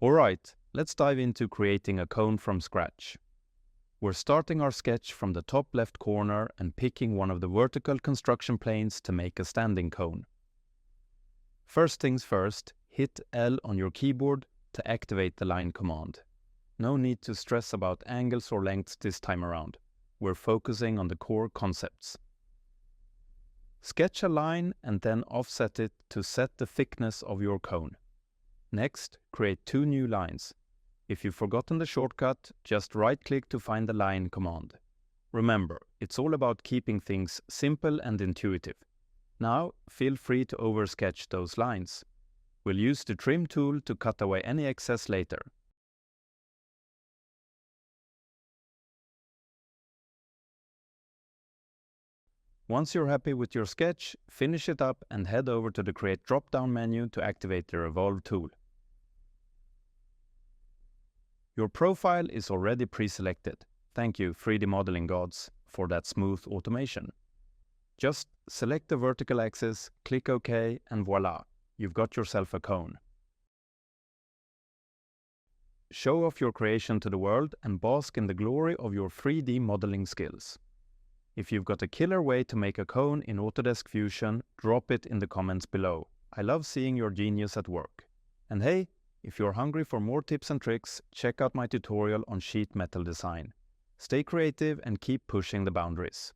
Alright, let's dive into creating a cone from scratch. We're starting our sketch from the top left corner and picking one of the vertical construction planes to make a standing cone. First things first, hit L on your keyboard to activate the line command. No need to stress about angles or lengths this time around. We're focusing on the core concepts. Sketch a line and then offset it to set the thickness of your cone. Next, create 2 new lines. If you've forgotten the shortcut, just right-click to find the line command. Remember, it's all about keeping things simple and intuitive. Now, feel free to oversketch those lines. We'll use the trim tool to cut away any excess later. Once you're happy with your sketch, finish it up and head over to the Create drop-down menu to activate the Revolve tool. Your profile is already pre-selected. Thank you, 3D modeling gods, for that smooth automation. Just select the vertical axis, click OK, and voila, you've got yourself a cone. Show off your creation to the world and bask in the glory of your 3D modeling skills. If you've got a killer way to make a cone in Autodesk Fusion, drop it in the comments below. I love seeing your genius at work. And hey, if you're hungry for more tips and tricks, check out my tutorial on sheet metal design. Stay creative and keep pushing the boundaries.